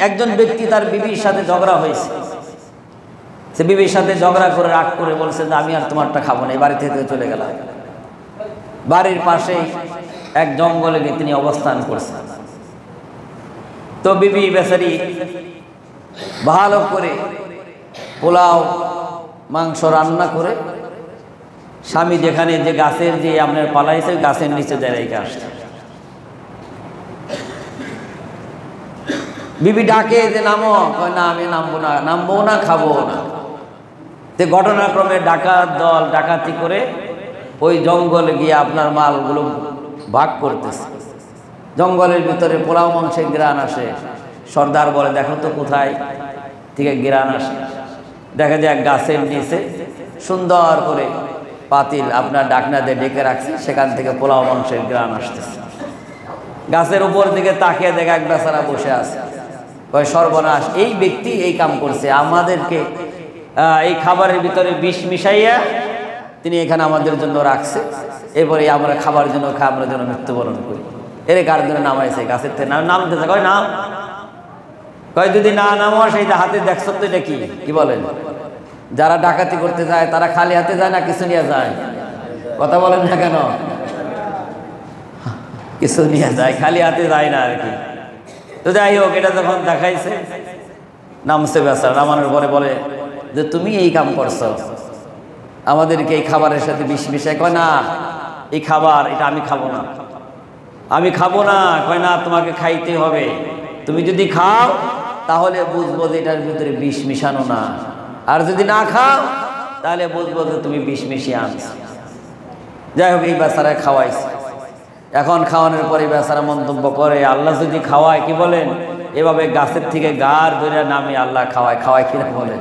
একজন ব্যক্তি তার বিবির সাথে ঝগড়া হয়েছে, সে বিবির সাথে ঝগড়া করে রাগ করে বলছে যে আমি আর তোমারটা খাবো না, এই বাড়ি থেকে চলে গেলাম। বাড়ির পাশেই এক জঙ্গলে গিয়ে তিনি অবস্থান করছেন। তো বিবি বেচারি ভালো করে পোলাও মাংস রান্না করে স্বামী যেখানে যে গাছের যে আপনার পালাইছে গাছের নিচে দাঁড়িয়ে আসছে। বিবি ডাকে যে নামো, কয় না আমি নামবো না খাবো না। তে ঘটনাক্রমে ডাকাত দল ডাকাতি করে ওই জঙ্গলে গিয়ে আপনার মালগুলো ভাগ করতেছে। জঙ্গলের ভিতরে পোলাও মাংসের গ্রান আসে। সর্দার বলে দেখো তো কোথায় থেকে গ্রান আসে। দেখা যায় এক গাছের নিচে সুন্দর করে পাতিল আপনার ডাকনা দিয়ে ডেকে রাখছে, সেখান থেকে পোলাও মাংসের গ্রান আসতেছে। গাছের উপর দিকে তাকিয়ে দেখে এক বেচারা বসে আছে। কয় সর্বনাশ, এই ব্যক্তি এই কাম করছে, আমাদেরকে এই খাবারের ভিতরে বিষ মিশাইয়া তিনি এখানে আমাদের জন্য রাখছে, এরপরে আমরা খাবার জন্য আমরা যেন মৃত্যুবরণ করি। এর কার জন্য নামাইছে গাছের থেকে নামতেছে। কয় নাম, কয় যদি না নামো সেই হাতে দেখছো তো এটা কি বলেন? যারা ডাকাতি করতে যায় তারা খালি হাতে যায় না কিছু নিয়ে যায়? কথা বলেন না কেন? কিছু নিয়ে যায়, খালি হাতে যায় না আর কি। তো যাই হোক, এটা যখন দেখাইছে নামছে বেচারা। নামানোর পরে বলে যে তুমি এই কাম করছো, আমাদেরকে এই খাবারের সাথে বিষ মিশাই। কয় না, এই খাবার এটা আমি খাবো না, আমি খাবো না। কয় না, তোমাকে খাইতে হবে, তুমি যদি খাও তাহলে বুঝবো যে এটার ভিতরে বিষ মিশানো না, আর যদি না খাও তাহলে বুঝবো যে তুমি বিষ মিশিয়ে আনছো। যাই হোক, এই বেচারায় খাওয়াইছে। এখন খাওয়ানোর পরে বেচারা মন্তব্য করে, আল্লাহ যদি খাওয়ায়, কি বলেন, এভাবে গাছের থেকে গার ধরে নামে আল্লাহ খাওয়ায় কিনা বলেন?